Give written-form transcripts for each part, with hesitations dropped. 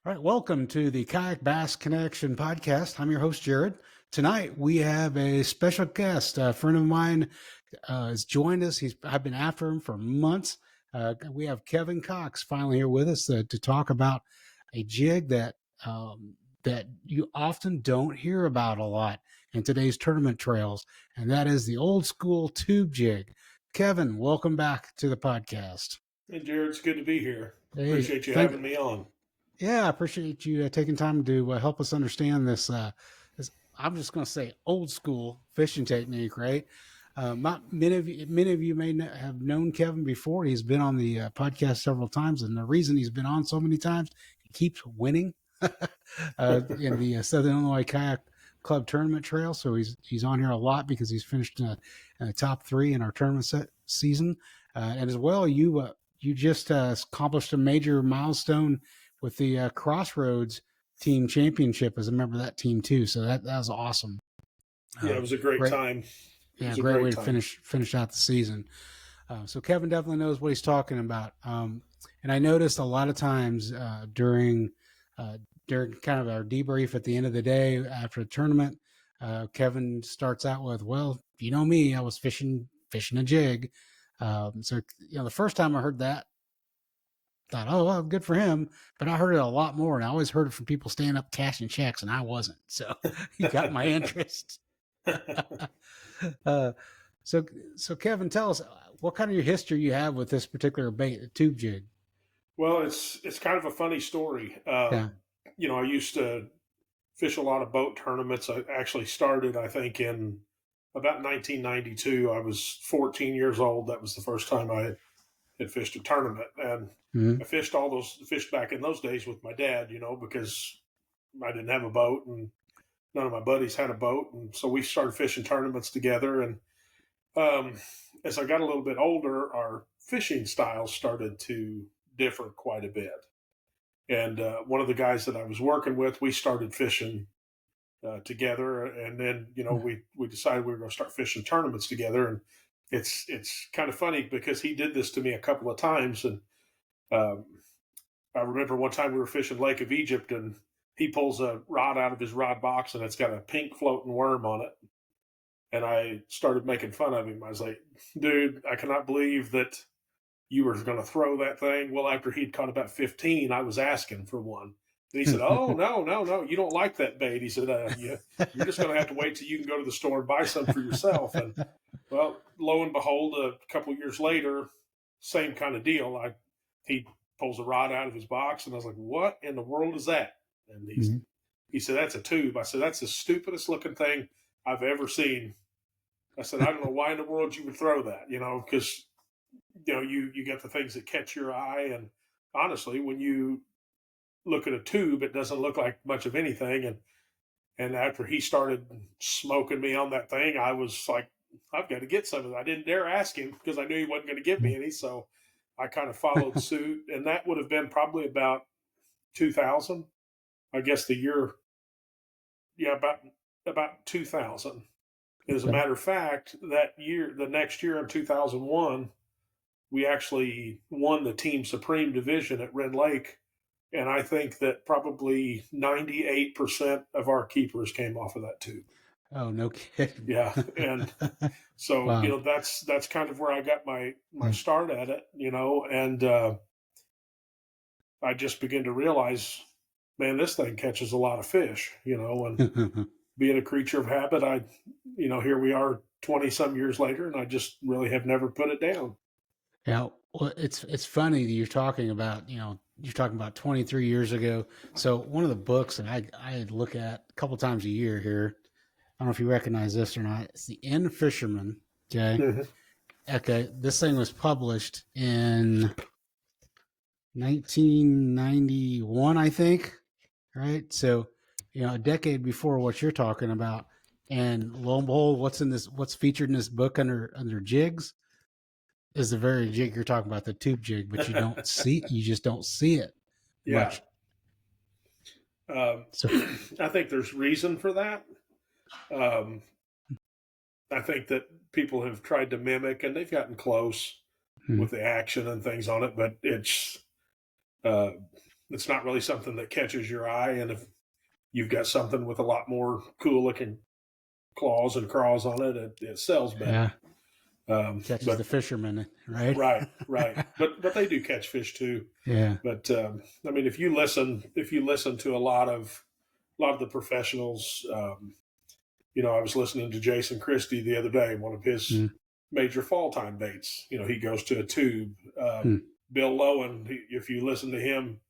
All right, welcome to the Kayak Bass Connection podcast. I'm your host, Jared. Tonight we have a special guest. A friend of mine has joined us. I've been after him for months. We have Kevin Cox finally here with us to talk about a jig that you often don't hear about a lot in today's tournament trails, and that is the old school tube jig. Kevin, welcome back to the podcast. Hey, Jared, it's good to be here. Hey, Appreciate you having me on. Yeah, I appreciate you taking time to help us understand this. I'm just going to say old school fishing technique, right? Many of you may have known Kevin before. He's been on the podcast several times, and the reason he's been on so many times, he keeps winning in the Southern Illinois Kayak Club tournament trail. So he's on here a lot because he's finished in the top 3 in our tournament season, and as well, you just accomplished a major milestone with the Crossroads team championship as a member of that team too. So that was awesome. Yeah, it was a great time. Yeah, great way to finish out the season. So Kevin definitely knows what he's talking about. And I noticed a lot of times during kind of our debrief at the end of the day after the tournament, Kevin starts out with, "Well, you know me, I was fishing a jig." So the first time I heard that, thought, "Oh, well, good for him." But I heard it a lot more, and I always heard it from people staying up cashing checks, and I wasn't. So he got my interest. So Kevin, tell us what kind of your history you have with this particular bait, the tube jig. Well, it's kind of a funny story. Yeah. I used to fish a lot of boat tournaments. I actually started, I think, in about 1992. I was 14 years old. That was the first time I had fished a tournament, and I fished back in those days with my dad, because I didn't have a boat and none of my buddies had a boat. And so we started fishing tournaments together. And as I got a little bit older, our fishing styles started to differ quite a bit. And one of the guys that I was working with, we started fishing together. And then, we decided we were going to start fishing tournaments together. And it's kind of funny because he did this to me a couple of times. And I remember one time we were fishing Lake of Egypt, and he pulls a rod out of his rod box, and it's got a pink floating worm on it. And I started making fun of him. I was like, "Dude, I cannot believe that you were going to throw that thing." Well, after he'd caught about 15, I was asking for one. And he said, "Oh, no, you don't like that bait." He said, you're just going to have to wait till you can go to the store and buy some for yourself. And well, lo and behold, a couple of years later, same kind of deal. He pulls a rod out of his box, and I was like, "What in the world is that?" And he said, "That's a tube." I said, "That's the stupidest looking thing I've ever seen." I said, "I don't know why in the world you would throw that, because, you get the things that catch your eye. And honestly, when you look at a tube, it doesn't look like much of anything." And after he started smoking me on that thing, I was like, "I've got to get some of it." I didn't dare ask him because I knew he wasn't going to give me any. So I kind of followed suit. And that would have been probably about 2000. I guess the year, about 2000. As a matter of fact, the next year in 2001, we actually won the Team Supreme division at Red Lake. And I think that probably 98% of our keepers came off of that tube. Oh, no kidding. Yeah. And so, wow. that's kind of where I got my start at it, and I just began to realize, man, this thing catches a lot of fish, and being a creature of habit, here we are 20 some years later, and I just really have never put it down. Yeah. Well, it's funny that you're talking about, you're talking about 23 years ago. So one of the books that I look at a couple times a year here, I don't know if you recognize this or not. It's The End Fisherman. Okay. Mm-hmm. Okay. This thing was published in 1991, I think. Right. So, a decade before what you're talking about. And lo and behold, what's featured in this book under jigs is the very jig you're talking about, the tube jig, but you just don't see it much. So I think there's reason for that. I think that people have tried to mimic, and they've gotten close with the action and things on it, but it's it's not really something that catches your eye. And if you've got something with a lot more cool looking claws and craws on it, it sells better. Yeah. Catches But the fisherman, right? right. But they do catch fish too. Yeah. But I mean, if you listen to a lot of the professionals, I was listening to Jason Christie the other day, one of his Mm. major fall time baits. He goes to a tube. Hmm. Bill Lowen, if you listen to him,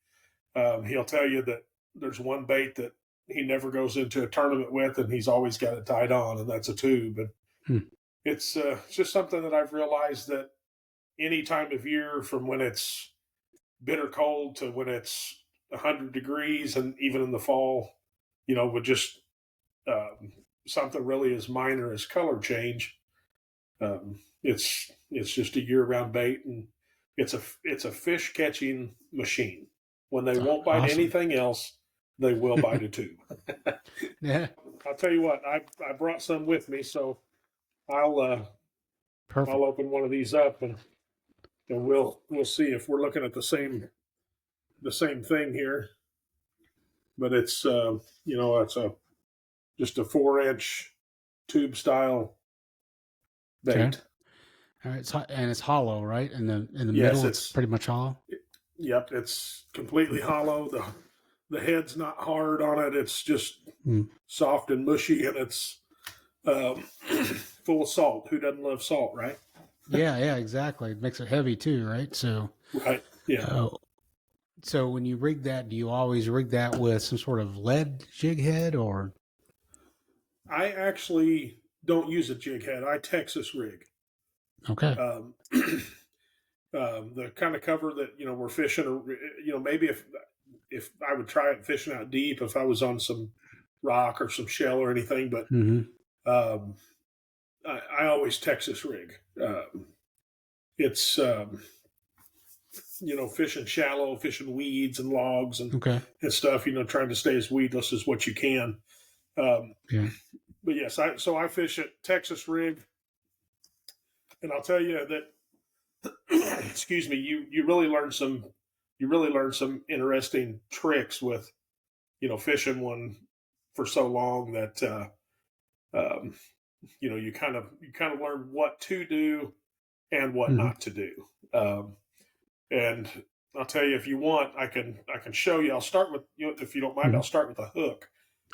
he'll tell you that there's one bait that he never goes into a tournament with, and he's always got it tied on, and that's a tube. And Hmm. it's just something that I've realized that any time of year, from when it's bitter cold to when it's 100 degrees, and even in the fall, with just something really as minor as color change, it's just a year-round bait, and it's a fish catching machine. When they won't bite Awesome. anything else, they will bite a tube. Yeah. I'll tell you what, I brought some with me, so I'll Perfect. I'll open one of these up, and we'll see if we're looking at the same thing here. But it's it's just a 4-inch tube style Okay. bait. All right. And it's hollow, right? In the Yes, middle, it's pretty much hollow. Yep, it's completely hollow. The head's not hard on it. It's just soft and mushy, and it's full of salt. Who doesn't love salt, right? Yeah, exactly. It makes it heavy too, right? So, Right. Yeah. so when you rig that, do you always rig that with some sort of lead jig head, or? I actually don't use a jig head. I Texas rig. Okay. Um, the kind of cover that we're fishing. Maybe if I would try it fishing out deep, if I was on some rock or some shell or anything, but Mm-hmm. um, I always Texas rig. It's fishing shallow, fishing weeds and logs and Okay. stuff. Trying to stay as weedless as what you can. Yeah. But yes, I fish at Texas rig, and I'll tell you that. Excuse me. You really learn some interesting tricks with fishing one for so long that um, you kind of learn what to do and what Mm-hmm. not to do. And I'll tell you, if you want, I can show you. I'll start with if you don't mind. Mm-hmm. I'll start with a hook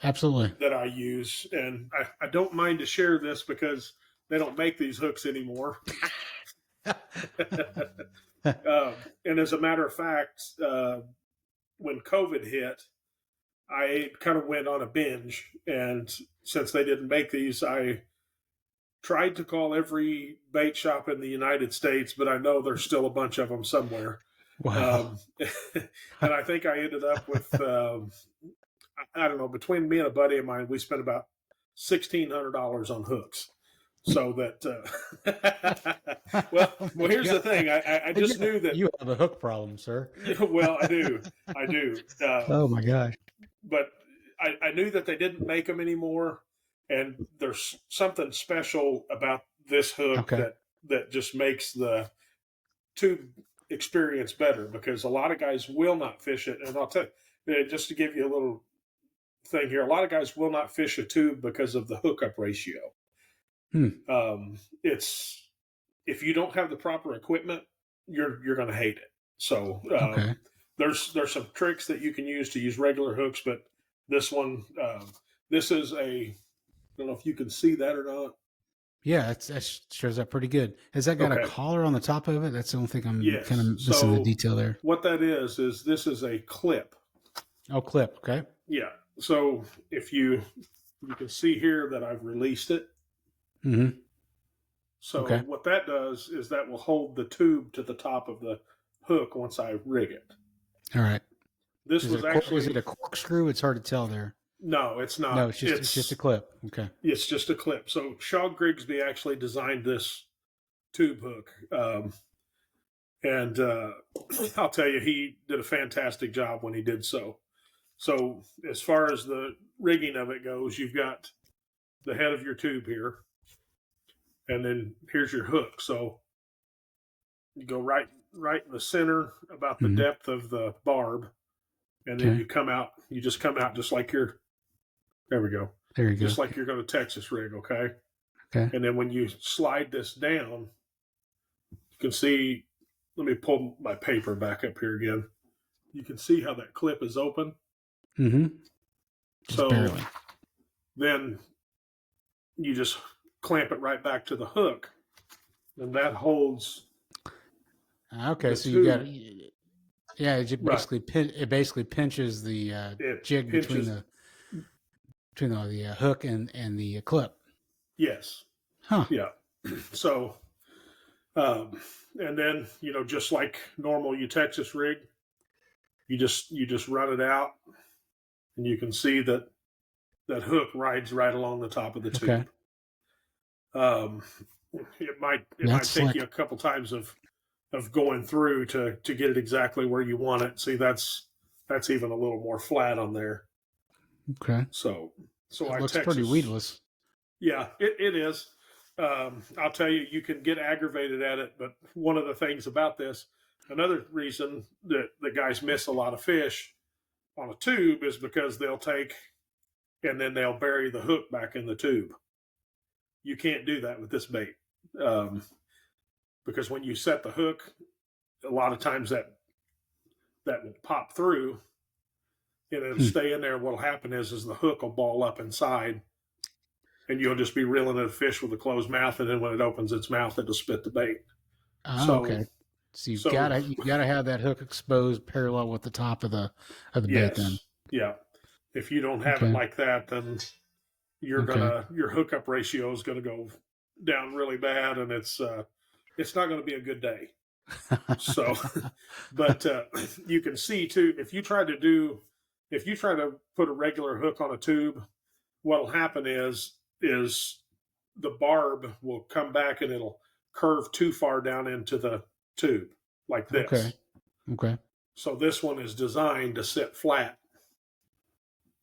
Absolutely. that I use, and I don't mind to share this because they don't make these hooks anymore. And as a matter of fact, when COVID hit, I kind of went on a binge, and since they didn't make these, I tried to call every bait shop in the United States, but I know there's still a bunch of them somewhere. Wow. And I think I ended up with, I don't know, between me and a buddy of mine, we spent about $1,600 on hooks. So that, well, Oh my here's the God. thing. I just knew that. You have a hook problem, sir. Well, I do. Oh my gosh. But I knew that they didn't make them anymore, and there's something special about this hook Okay. that just makes the tube experience better, because a lot of guys will not fish it. And I'll tell you, just to give you a little thing here, a lot of guys will not fish a tube because of the hookup ratio. It's if you don't have the proper equipment, you're going to hate it. So Okay. there's some tricks that you can use regular hooks, but this one, this is I don't know if you can see that or not. Yeah, that shows up pretty good. Has that got a Okay. collar on the top of it? That's the only thing I'm Yes. kind of missing the detail there. What that is this is a clip. Oh, clip. Okay. Yeah. So if you can see here that I've released it. Mm-hmm. So Okay. what that does is that will hold the tube to the top of the hook once I rig it. All right. This Is was is it a corkscrew? It's hard to tell there. no, it's not. No, it's just a clip. Okay. It's just a clip. So Shaw Grigsby actually designed this tube hook, and I'll tell you, he did a fantastic job when he did so. So as far as the rigging of it goes, you've got the head of your tube here, and then here's your hook. So you go right in the center, about the Mm-hmm. depth of the barb, and then Okay. you just come out just like you're, there we go, There you go. just like you're going to Texas rig, okay? Okay. And then when you slide this down, you can see, let me pull my paper back up here again. You can see how that clip is open. Mm-hmm. Just So barely. then you just clamp it right back to the hook, and that holds Okay, the so you got tube. yeah. It Right. basically pinches the It jig between pinches. the hook and the clip. Yes. Huh. Yeah. So, and then just like normal you Texas rig, you just run it out, and you can see that that hook rides right along the top of the Okay. tube. Um, it might That's take you slick. a couple times of going through to get it exactly where you want it. See, that's even a little more flat on there. Okay. So It I looks pretty Texas, weedless. yeah, it is. I'll tell you, you can get aggravated at it, but one of the things about this, another reason that the guys miss a lot of fish on a tube is because they'll take and then they'll bury the hook back in the tube. You can't do that with this bait, um, because when you set the hook, a lot of times that will pop through and it'll Hmm. stay in there. What'll happen is the hook will ball up inside, and you'll just be reeling at a fish with a closed mouth, and then when it opens its mouth, it'll spit the bait. Oh, So, okay. So so you gotta have that hook exposed parallel with the top of the bait then. yes, yeah. If you don't have it Okay. like that, then Okay. your hookup ratio is gonna go down really bad, and it's not gonna be a good day. So, but you can see too if you try to put a regular hook on a tube, what'll happen is the barb will come back and it'll curve too far down into the tube like Okay. this. Okay. So this one is designed to sit flat,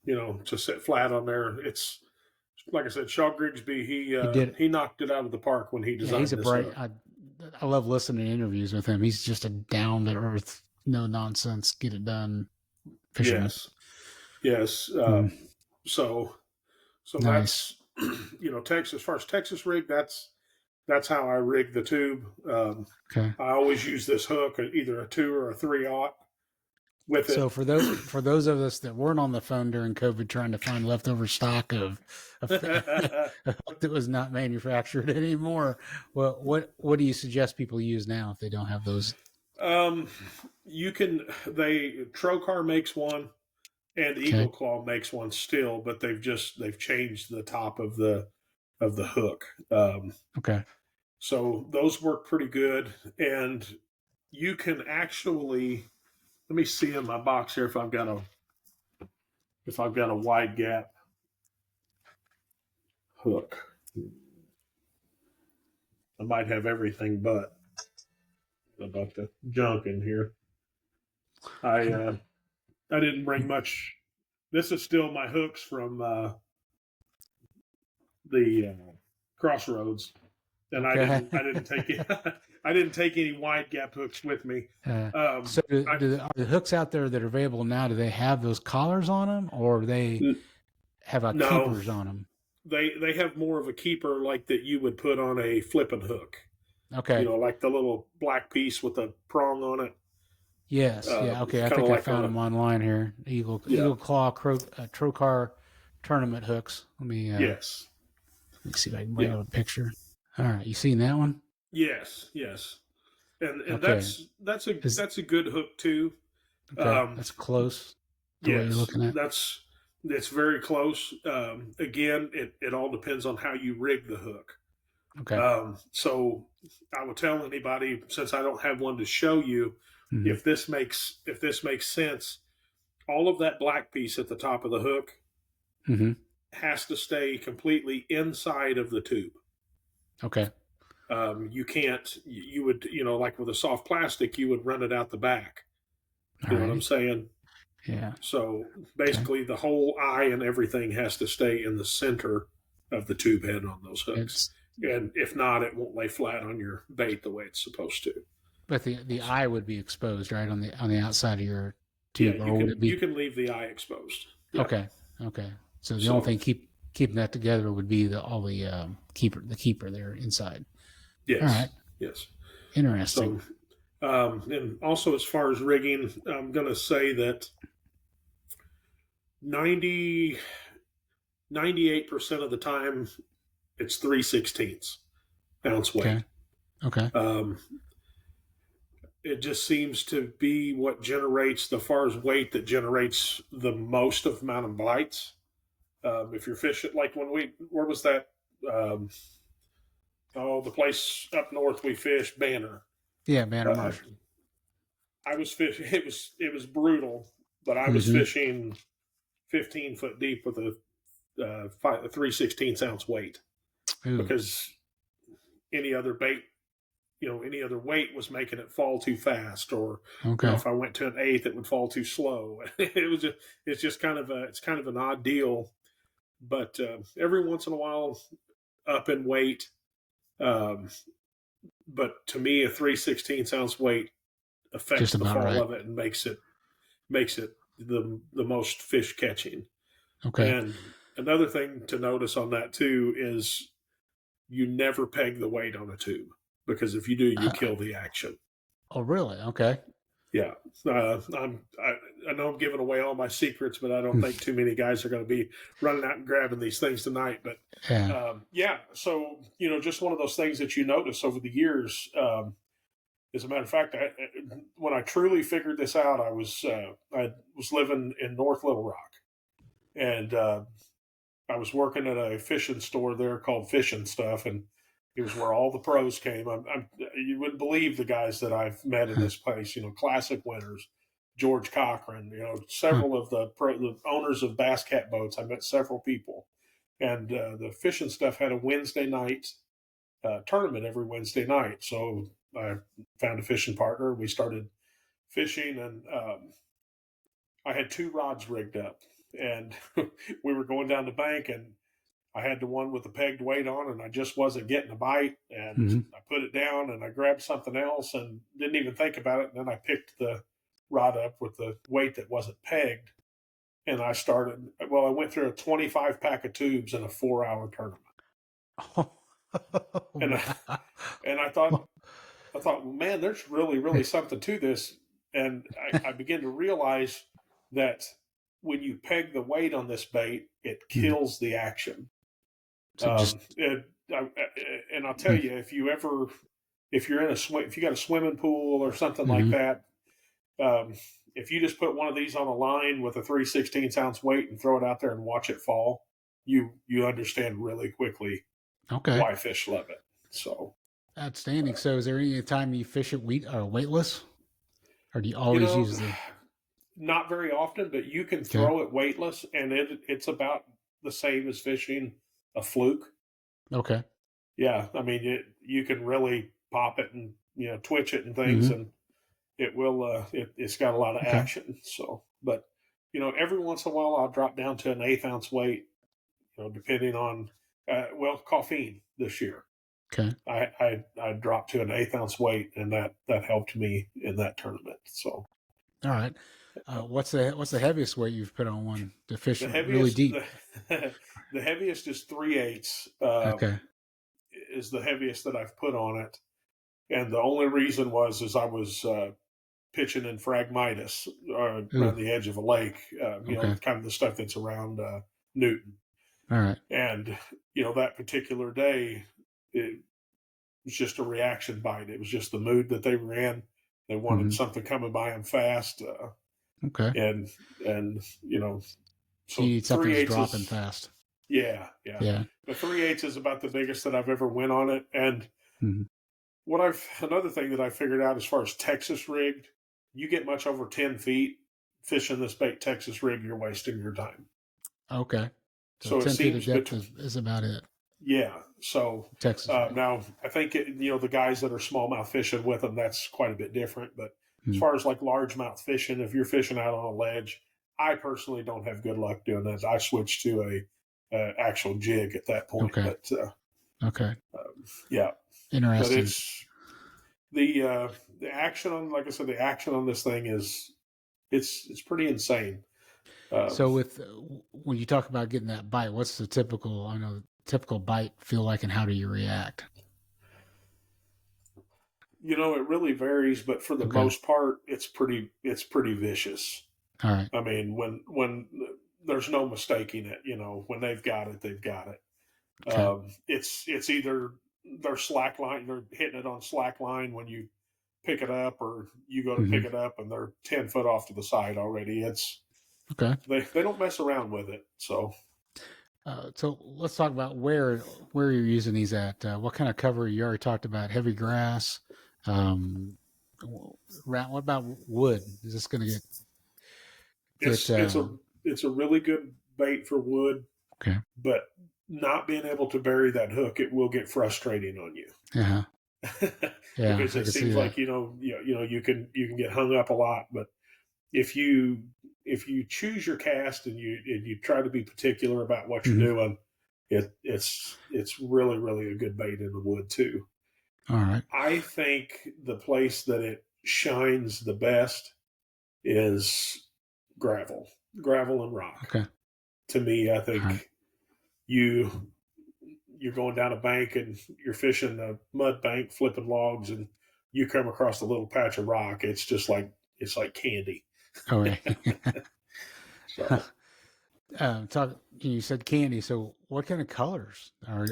to sit flat on there. It's like I said, Shaw Grigsby, He did it. he knocked it out of the park when he Yeah, he's designed a this bright. hook. I love listening to interviews with him. He's just a down to earth, no nonsense, get it done fisherman. Yes, yes. Mm, So nice. that's Texas. As far as Texas rig, that's how I rig the tube. Okay. I always use this hook, either a 2 or a 3/0 with So it. for those of us that weren't on the phone during COVID trying to find leftover stock of that was not manufactured anymore, well, what do you suggest people use now if they don't have those? um, you can they Trocar makes one and Eagle Okay. Claw makes one still, but they've changed the top of the hook. Okay. So those work pretty good, and you can actually, let me see in my box here if I've got a wide gap hook. I might have everything but about the junk in here. I didn't bring much. This is still my hooks from the Crossroads, and Okay. I didn't take it. I didn't take any wide gap hooks with me. So I are the hooks out there that are available now? Do they have those collars on them, or they have no, keepers on them? they have more of a keeper like that you would put on a flipping hook. Okay. Like the little black piece with the prong on it. Yes. Yeah. Okay. I Kind of think I like found them online here. yeah, Eagle Claw Trocar tournament hooks. yes, Let me see if I can bring yeah, up a picture. All right. You seen that one? yes, and Okay. Is that's a good hook too. okay. Um, That's close to what you're yes, looking at. that's very close. Again, it all depends on how you rig the hook. Okay. So I will tell anybody, since I don't have one to show you, Mm-hmm. if this makes sense, all of that black piece at the top of the hook Mm-hmm. has to stay completely inside of the tube. Okay. You can't. You would like with a soft plastic, you would run it out the back. All You know what I'm righty. saying? Yeah. So Okay. basically, the whole eye and everything has to stay in the center of the tube head on those hooks. It's And if not, it won't lay flat on your bait the way it's supposed to. but the eye would be exposed right on the outside of your. Yeah, tube, or would it you be can leave the eye exposed. Yeah. okay? Okay, so the only So thing keeping that together would be the keeper there inside. All yes, right, yes. interesting. So and also as far as rigging, I'm going to say that 90 98% of the time it's 3/16 ounce weight. Okay, okay, Um, it just seems to be what generates the far as weight that generates the most amount of bites. If you're fishing, like where was that? Um, the place up north we fished, Banner. yeah, Banner Uh, Marsh. I was fishing. It was brutal, but I was Mm-hmm. fishing 15 foot deep with a 3/16 ounce weight Ooh, because any other bait, any other weight was making it fall too fast, or okay. if I went to an eighth, it would fall too slow. It's just it's kind of an odd deal. But every once in a while, up in weight. Um, but to me, a 3/16 ounce weight affects Just the about fall right. of it and makes it the most fish catching. Okay. And another thing to notice on that too is you never peg the weight on a tube, because if you do, you Uh, kill the action. oh, really? Okay. Yeah, I know I'm giving away all my secrets, but I don't think too many guys are going to be running out and grabbing these things tonight. But Yeah. yeah, so just one of those things that you notice over the years. As a matter of fact, when I truly figured this out, I was living in North Little Rock, and I was working at a fishing store there called Fishing Stuff, and it was where all the pros came. You wouldn't believe the guys that I've met in this place. Classic winners, George Cochran. Huh. Several of the owners of Bass Cat boats. I met several people, and the Fishing Stuff had a Wednesday night tournament every Wednesday night. So I found a fishing partner. We started fishing, and I had two rods rigged up, and we were going down the bank, and I had the one with the pegged weight on, and I just wasn't getting a bite. And Mm-hmm. I put it down, and I grabbed something else, and didn't even think about it. And then I picked the rod up with the weight that wasn't pegged, and I started. Well, I went through a 25 pack of tubes in a 4 hour tournament, Oh, and wow. and I thought, well, man, there's really, really something to this. And I began to realize that when you peg the weight on this bait, it Mhm. kills the action. So just And I'll tell you, if you're in if you got a swimming pool or something like mm-hmm. that, um, if you just put one of these on a line with a 3/16 ounce weight and throw it out there and watch it fall, you understand really quickly Okay. why fish love it. So, Outstanding. So is there any time you fish it weightless, or do you you always know, use the? not very often, but you can Okay. throw it weightless, and it's about the same as fishing a fluke. Okay. Yeah, I mean, you can really pop it and twitch it and things, Mm-hmm. and it will. It's got a lot of Okay. action. So, but every once in a while, I'll drop down to an eighth ounce weight. Depending on caffeine this year. Okay. I dropped to an eighth ounce weight, and that helped me in that tournament. So All right. uh, What's the heaviest weight you've put on one to fish the really heaviest deep? the heaviest is 3/8. Okay. Is the heaviest that I've put on it, and the only reason is I was pitching in Phragmites Ooh. around the edge of a lake. Okay. Kind of the stuff that's around Newton, All right. and that particular day, it was just a reaction bite. It was just the mood that they were in. They wanted Mm-hmm. something coming by them fast, Okay. and So you so need something three that's eighths dropping is fast. yeah. Yeah. The 3/8 is about the biggest that I've ever went on it. And Mm-hmm. another thing that I figured out as far as Texas rigged, you get much over 10 feet fishing this bait Texas rig, you're wasting your time. Okay. So So it 10 feet of seems depth between is about it. yeah. So Texas rig. now I think the guys that are smallmouth fishing with them, that's quite a bit different. But as Mm-hmm. far as like largemouth fishing, if you're fishing out on a ledge, I personally don't have good luck doing that. I switched to a actual jig at that point. Okay. But Okay. yeah, but Interesting. it's the action on, like I said, the action on this thing is It's pretty insane. So with when you talk about getting that bite, what's the typical? I know typical bite feel like, and how do you react? It really varies, but for the Okay, most part, it's pretty vicious. all right, I mean, when there's no mistaking it. When they've got it, they've got it. okay, It's either they're slack line, they're hitting it on slack line when you pick it up, or you go to hmm, pick it up and they're 10 foot off to the side already. okay. They don't mess around with it. So So let's talk about where you're using these at. What kind of cover? You already talked about heavy grass. Um, what about wood? Is this going to get it's it's a it's a really good bait for wood, okay? but not being able to bury that hook, it will get frustrating on you. Yeah, yeah, Because I it can see seems that. like you can get hung up a lot, but if you choose your cast and you try to be particular about what you're Hmm. doing, it's really really a good bait in the wood too. All right. I think the place that it shines the best is gravel, gravel and rock. Okay. To me, I All right. think you you're going down a bank and you're fishing a mud bank, flipping logs, and you come across a little patch of rock. It's like candy. All right. So Talk. You said candy. So, what kind of colors or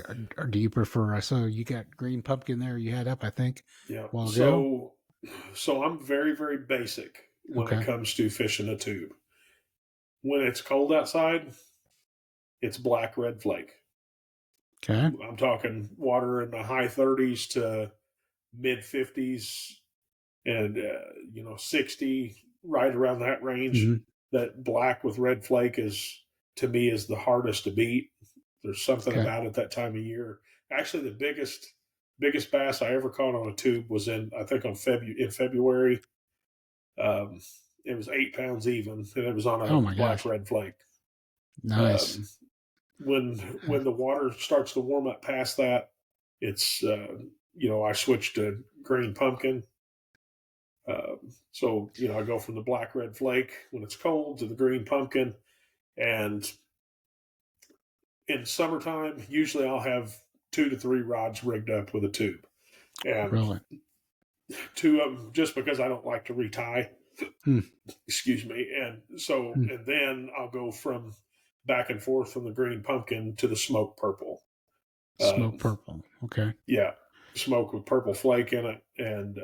do you prefer? I saw you got green pumpkin there. You had up, I think, yeah. a while ago. So I'm very very basic when it Okay. comes to fishing a tube. When it's cold outside, it's black red flake. Okay. I'm talking water in the high 30s to mid 50s, and 60, right around that range. Hmm. That black with red flake is, to me, is the hardest to beat. There's something Okay. about it that time of year. Actually, the biggest bass I ever caught on a tube was in February. Um, it was 8 pounds even, and it was on a Oh my black gosh. red flake. Nice. Um, when the water starts to warm up past that, it's I switch to green pumpkin. So I go from the black red flake when it's cold to the green pumpkin, and in summertime, usually I'll have 2 to 3 rods rigged up with a tube, and Really. two of them just because I don't like to retie. Hmm. Excuse me, Hmm. and then I'll go from back and forth from the green pumpkin to the smoke purple. Smoke Um, purple. Okay. yeah, smoke with purple flake in it, and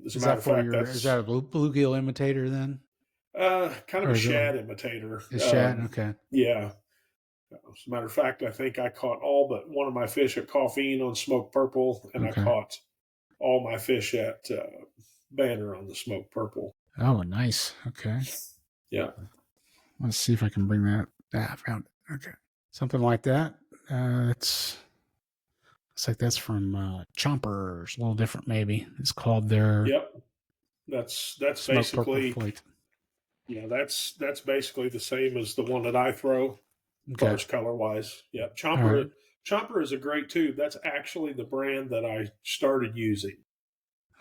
as a Is matter that of for fact, your? Is that's that a bluegill imitator then, kind of a or is it shad imitator. is shad? Okay. Yeah. As a matter of fact, I think I caught all but one of my fish at Coffeen on smoked purple, and I Okay. caught all my fish at Banner on the smoked purple. Oh, nice. Okay. Yeah. Let's see if I can bring that. Ah, I found it. Okay. Something like that. It's like that's from Chompers. A little different, maybe. It's called their Yep. That's smoked purple basically flake. that's basically the same as the one that I throw, as far Okay. as color wise. Yep. All right. Chomper is a great tube. That's actually the brand that I started using.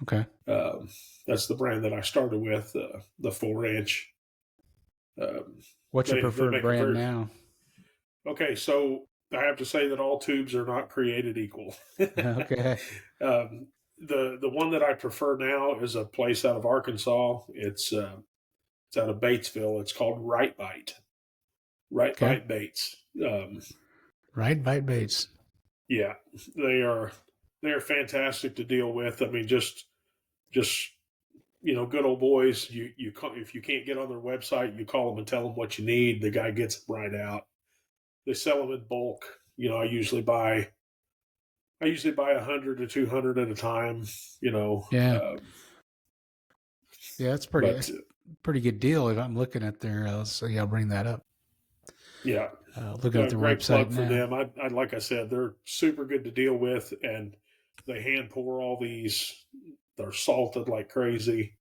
Okay. Um, that's the brand that I started with, the 4 inch. Um, What's your they preferred make a brand very now? okay. So I have to say that all tubes are not created equal. Okay. The one that I prefer now is a place out of Arkansas. It's out of Batesville. It's called Right Bite. Right Okay. Bite Baits. Right bite baits. Yeah, they are they are fantastic to deal with. I mean, just good old boys. If you can't get on their website, you call them and tell them what you need. The guy gets them right out. They sell them in bulk. I usually buy 100 to 200 at a time. You know, Yeah. um, Yeah. That's pretty. but That's pretty good deal. If I'm looking at their, let's see, I'll bring that up. yeah, Looking at their great website plug for now. them. I like I said, they're super good to deal with, and they hand pour all these. They're salted like crazy.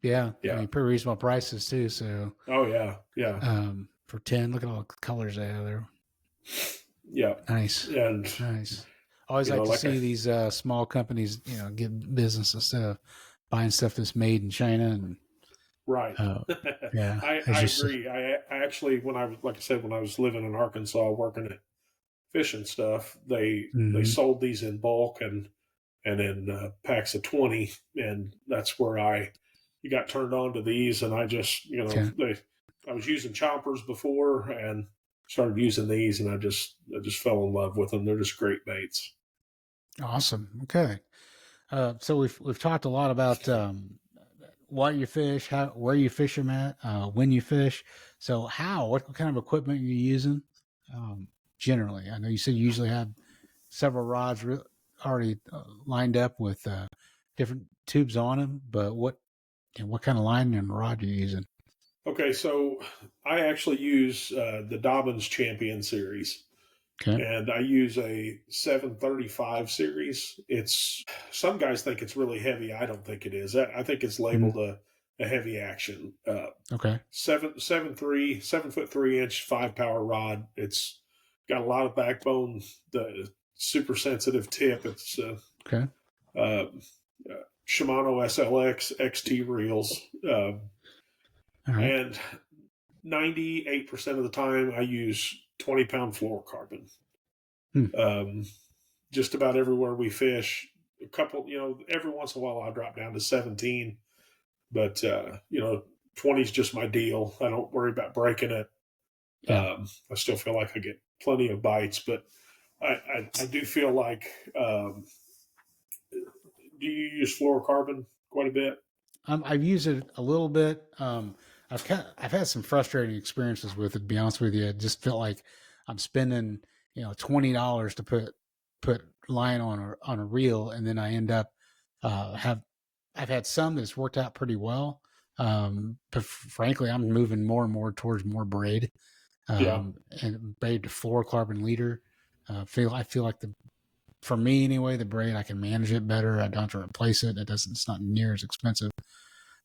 Yeah. I Yeah. mean, pretty reasonable prices too. So, Oh yeah. Yeah. for 10, look at all the colors they have there. Yeah. Nice. And Nice. I always like to like see these small companies, get business instead of buying stuff that's made in China and Right. Uh, yeah, it's I just agree. I actually, when I was, like I said, when I was living in Arkansas working at fishing stuff, they mhm. sold these in bulk and in packs of 20, and that's where you got turned on to these, and I just Okay, I was using choppers before and started using these, and I just fell in love with them. They're just great baits. awesome. Okay, so we've talked a lot about what you fish, how where you fish them at, when you fish. So what kind of equipment are you using? Um, Generally, I know you said you usually have several rods already lined up with different tubes on them, but what kind of line and rod are you using? Okay, so I actually use the Dobbins Champion series, Okay. and I use a 735 series. It's some guys think it's really heavy. I don't think it is. I think it's Mm, labeled a heavy action. okay. 7 foot 3 inch 5 power rod. It's got a lot of backbone. The super sensitive tip. It's Okay. uh, Shimano SLX XT reels, All right. and 98% of the time I use 20-pound fluorocarbon. Hmm. Um, just about everywhere we fish. A couple, every once in a while I'll drop down to 17, but 20 is just my deal. I don't worry about breaking it. Yeah. I still feel like I get plenty of bites, but I do feel like. Do you use fluorocarbon quite a bit? I've used it a little bit. I've had some frustrating experiences with it. To be honest with you, I just felt like I'm spending $20 to put line on a reel, and then I end up have I've had some that's worked out pretty well. But frankly, I'm moving more and more towards more braid, Yeah, and braid to fluorocarbon leader. I feel like for me anyway, the braid I can manage it better. I don't have to replace it. It's not near as expensive.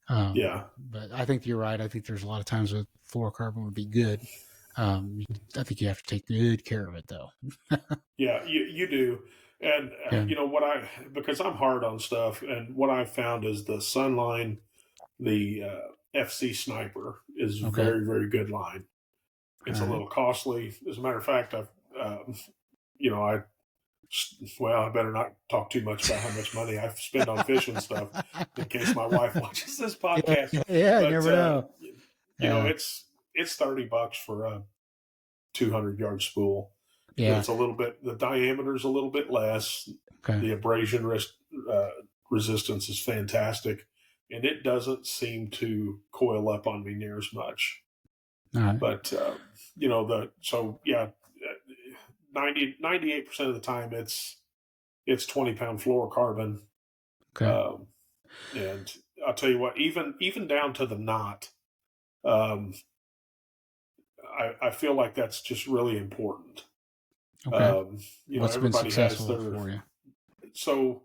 yeah, But I think you're right. I think there's a lot of times with fluorocarbon would be good. I think you have to take good care of it though. yeah. You do, and Yeah. what because I'm hard on stuff, and what I've found is the Sunline, the FC Sniper is Okay. very very good line. All It's a right. little costly. As a matter of fact, you know, I, I better not talk too much about how much money I spend on fishing stuff in case my wife watches this Yeah. podcast. Yeah. You But never know. Yeah. it's $30 for a 200-yard spool. Yeah. It's a little bit. The diameter's a little bit less. Okay. The abrasion uh, resistance is fantastic, and it doesn't seem to coil up on me near as much. All right. But you know the so yeah, 98% of the time it's 20-pound fluorocarbon, Okay. um, and I'll tell you what, even down to the knot, um, I feel like that's just really important. Okay. What's been Everybody has successful their for you? so.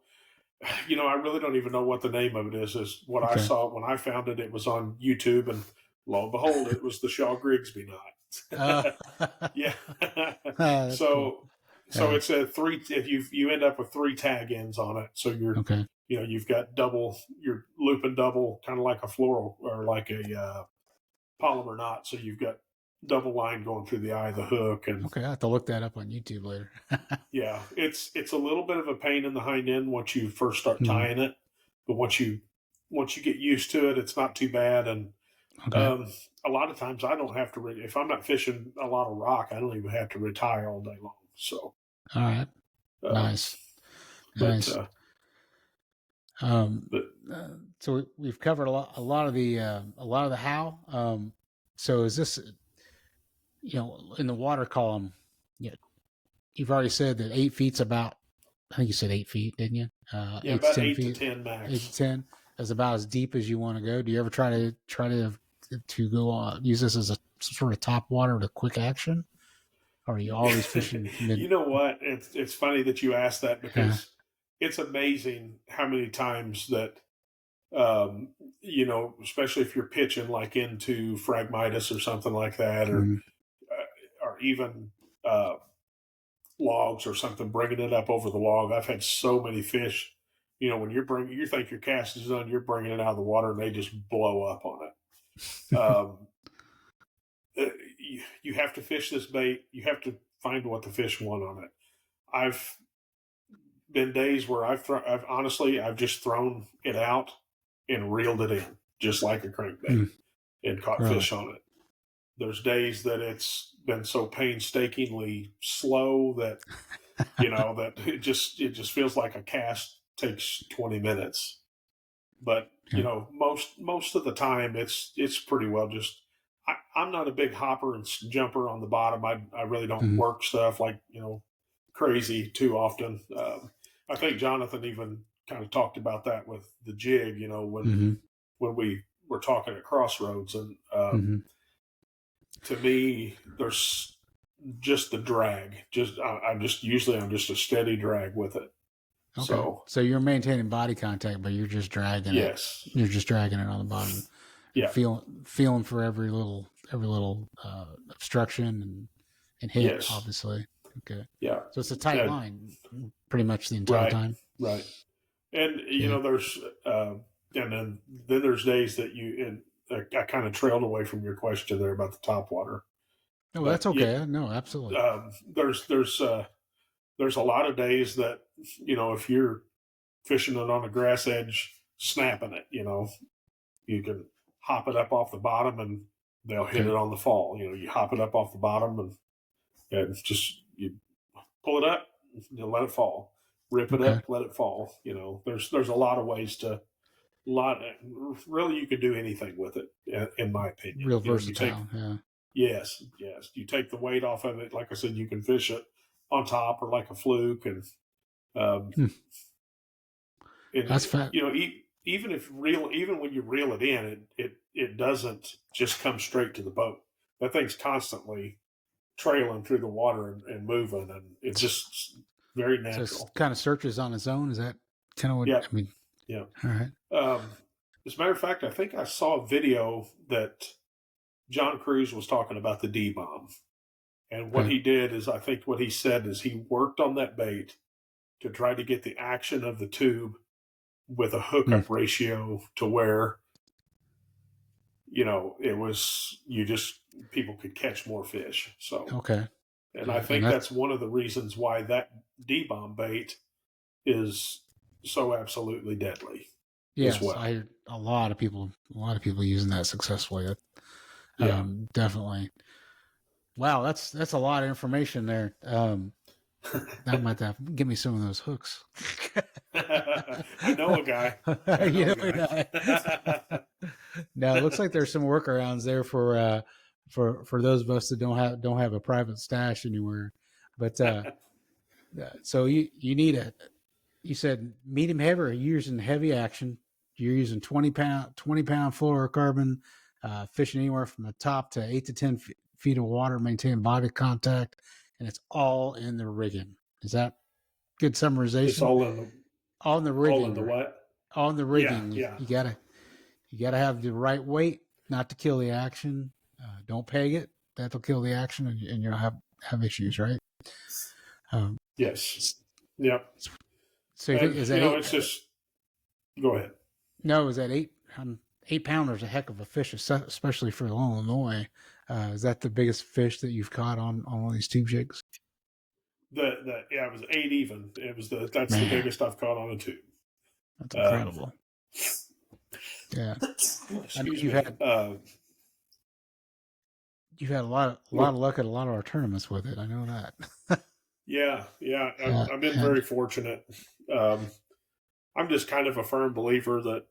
I really don't even know what the name of it is. Is what I Okay. saw when I found it. It was on YouTube, and lo and behold, it was the Shaw Grigsby Uh, knot. Yeah. that's cool. so Yeah. it's a three. If you end up with three tag ends on it, so Okay. you've got double. You're looping double, kind of like a floral or like a polymer knot. So you've got double line going through the eye of the hook, and Okay. I have to look that up on YouTube later. yeah, it's a little bit of a pain in the hind end once you first start Mhm. tying it, but once you get used to it, it's not too bad. And Okay. um, a lot of times I don't have to if I'm not fishing a lot of rock, I don't even have to retie all day long. So, All right. um, Nice. but Nice. Um, but so we've covered a lot of the how. So is this, in the water column, you you've already said that 8 feet's about, I think you said 8 feet, didn't you? yeah, Eight to about 10 8 to feet, 10 eight to max. 10 is about as deep as you want to go. Do you ever try to go on, use this as a sort of top water to quick action? Or are you always fishing mid? You know what? It's funny that you asked that Yeah. because it's amazing how many times that especially if you're pitching like into Phragmitis or something like that, Mhm. or even uh, logs or something, bringing it up over the log. I've had so many fish. When you think your cast is done, you're bringing it out of the water, and they just blow up on it. Um, you have to fish this bait. You have to find what the fish want on it. I've been days where I've honestly just thrown it out and reeled it in just like a crankbait and caught Really? fish on it. There's days that it's been so painstakingly slow that that it just feels like a cast takes 20 minutes. But most of the time it's pretty well just. I'm not a big hopper and jumper on the bottom. I really don't work stuff like crazy too often. I think Jonathan even kind of talked about that with the jig. When we were talking at Crossroads, and to me, there's just the drag. I'm just a steady drag with it. Okay. So you're maintaining body contact, but you're just dragging it. Yes. You're just dragging it on the bottom. Yeah. Feeling for every little obstruction and hit, yes. obviously. Okay. Yeah. So it's a tight line pretty much the entire time. Right. And there's and then there's days that I kind of trailed away from your question there about the topwater. No, that's okay. No, absolutely. There's a lot of days that if you're fishing it on a grass edge, snapping it, you can hop it up off the bottom and they'll hit it on the fall. You hop it up off the bottom and just you pull it up, let it fall, rip it up, let it fall. There's a lot of ways to. Really, you could do anything with it, in my opinion. Real versatile. Yes. You take the weight off of it. Like I said, you can fish it on top or like a fluke, and that's fact. Even when you reel it in, it doesn't just come straight to the boat. That thing's constantly trailing through the water and moving, and it's just very natural. So it kind of searches on its own. Is that kind of what I mean? Yeah. All right. As a matter of fact, I think I saw a video that John Cruz was talking about the D-bomb. And what he did is, I think what he said is he worked on that bait to try to get the action of the tube with a hookup ratio to where, it was, people could catch more fish. So, and I think that's one of the reasons why that D-bomb bait is so absolutely deadly. Yes, well. I heard a lot of people using that successfully. Definitely. Wow, that's a lot of information there. That might have to give me some of those hooks. I know a guy. Now it looks like there's some workarounds there for those of us that don't have a private stash anywhere. But so you need you said medium heavy, or you're using heavy action. You're using 20 pound fluorocarbon, fishing anywhere from the top to 8 to 10 feet of water, maintaining body contact, and it's all in the rigging. Is that good summarization? It's all in the rigging. All in the what? All in the rigging. Yeah. You gotta have the right weight not to kill the action. Don't peg it. That'll kill the action, and you'll have issues, right? Yes. Yep. So you think, is that it's just. Go ahead. No, is that 8 pounders a heck of a fish, especially for Illinois? Is that the biggest fish that you've caught on one of these tube jigs? It was 8 even. That's the biggest I've caught on a tube. That's incredible. Yeah. You've had a lot of luck at a lot of our tournaments with it. I know that. Yeah. I've been very fortunate. I'm just kind of a firm believer that,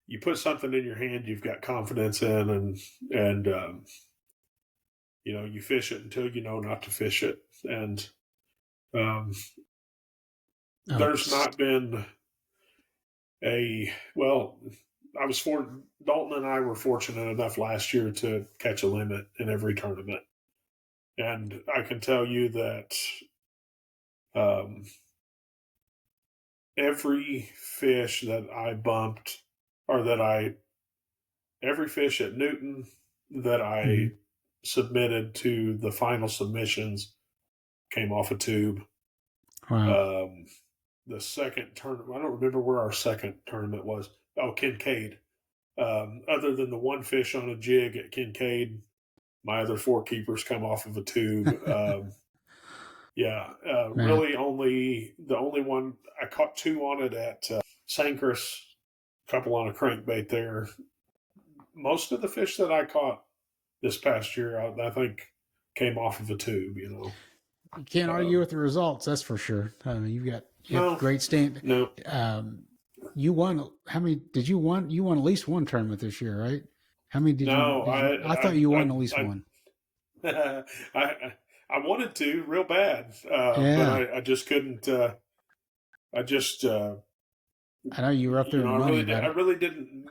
you put something in your hand you've got confidence in, and you fish it until you know not to fish it. And there's not been Dalton and I were fortunate enough last year to catch a limit in every tournament. And I can tell you that every fish that I bumped, or every fish at Newton that I submitted to the final submissions came off a tube. Wow. The second tournament, I don't remember where our second tournament was. Oh, Kincaid. Other than the one fish on a jig at Kincaid, my other four keepers come off of a tube. Yeah, Man, really only the only one I caught two on it at St. Chris, a couple on a crankbait there. Most of the fish that I caught this past year, I think, came off of a tube. you can't argue with the results. That's for sure. You have No, great stand. no, Um, you won. How many did you won? You won at least one tournament this year, right? How many no. did you? I thought you won at least I, one. I wanted to real bad, but Yeah, I just couldn't. I just I know you were up there in the I money, really, I but really didn't.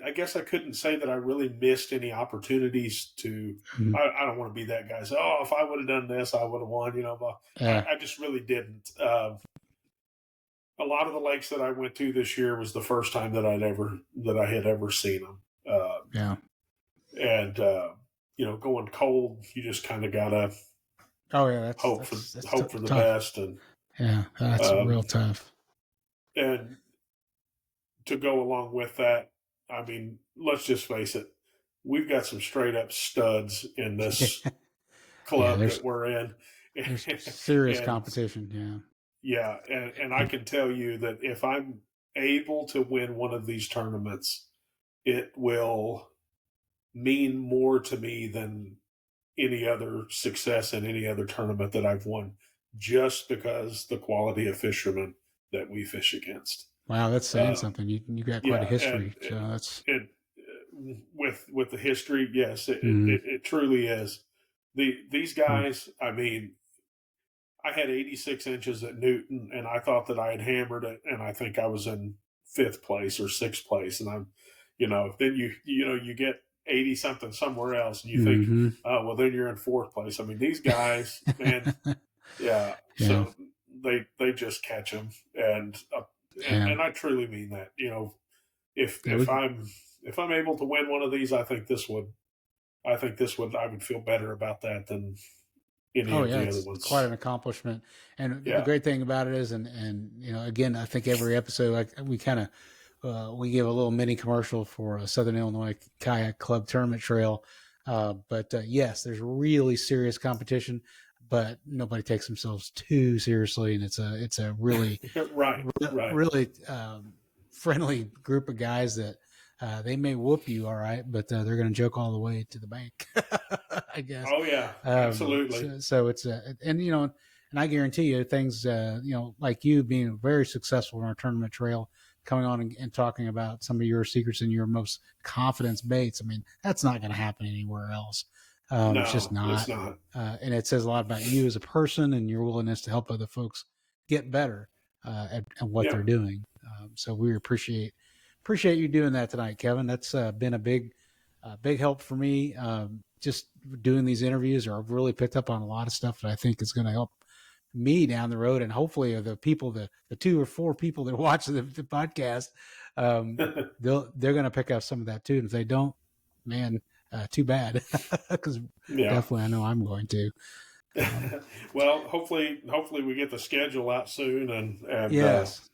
I guess I couldn't say that I really missed any opportunities to. Mhm. I don't want to be that guy. So, oh, if I would have done this, I would have won. But Yeah, I just really didn't. A lot of the lakes that I went to this year was the first time that I had ever seen them, yeah. and going cold, you just kind of gotta Oh yeah, that's hope for that's that's hope for the tough. best, Yeah, that's um, real tough. and to go along with that, I mean, let's just face it, we've got some straight up studs in this Yeah, club that we're in. there's serious And competition. Yeah. yeah, and I can tell you that if I'm able to win one of these tournaments, it will mean more to me than any other success in any other tournament that I've won, just because the quality of fishermen that we fish against. Wow, that's saying Uh, something. You got quite a yeah, and history, so that's. it with the history, yes, Mm, it truly is. These mm. guys, I mean, I had 86 inches at Newton, and I thought that I had hammered it, and I think I was in fifth place or sixth place, and then you get 80 something somewhere else, and you think, Mm-hmm. oh well, then you're in fourth place. I mean, these guys, man, yeah. Yeah, So they just catch them, yeah, and I truly mean that. If yeah. if I'm able to win one of these, I would feel better about that than any Oh of yeah, the other it's quite ones. an accomplishment. And the Yeah. great thing about it is, again, I think every episode, like we kind of we give a little mini commercial for a Southern Illinois Kayak Club Tournament Trail. But yes, there's really serious competition, but nobody takes themselves too seriously, and it's a really Right. Right. really friendly group of guys that they may whoop you, all right, but they're going to joke all the way to the bank, I guess. Oh yeah. Absolutely. So it's and I guarantee you things, like you being very successful in our tournament trail, coming on and talking about some of your secrets and your most confidence baits. I mean, that's not going to happen anywhere else. It's just No, it's not. not. And it says a lot about you as a person and your willingness to help other folks get better at what Yeah. they're doing. So we appreciate you doing that tonight, Kevin. That's been a big help for me. Just doing these interviews, or I've really picked up on a lot of stuff that I think is going to help me down the road, and hopefully the people, the two or four people that watch the podcast, they're going to pick up some of that too. And if they don't, man, too bad, because Yeah. definitely I know I'm going to. Well, hopefully we get the schedule out soon, Yes,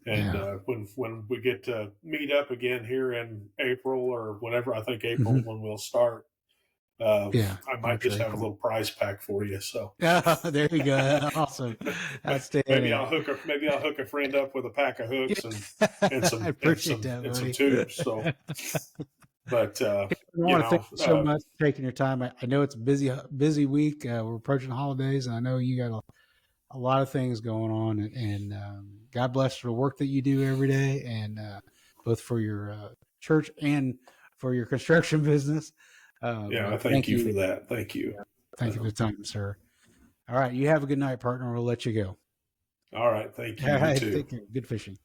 and yeah, when we get to meet up again here in April or whenever, I think April hmm when we'll start. yeah, I might March or just have a April. little prize pack for you. So Yeah, there you go. Awesome, maybe outstanding. I'll hook a friend up with a pack of Yeah. hooks I appreciate that, and some buddy. tubes. So, but I want to thank you so much for taking your time. I know it's a busy week. We're approaching the holidays, and I know you got a lot of things going on. And God bless for the work that you do every day, and both for your church and for your construction business. yeah, I But thank thank you for you. that. Thank you. Thank you for the time, sir. All right. You have a good night, partner. We'll let you go. All right, thank you. All You right. too. Take care. Good fishing.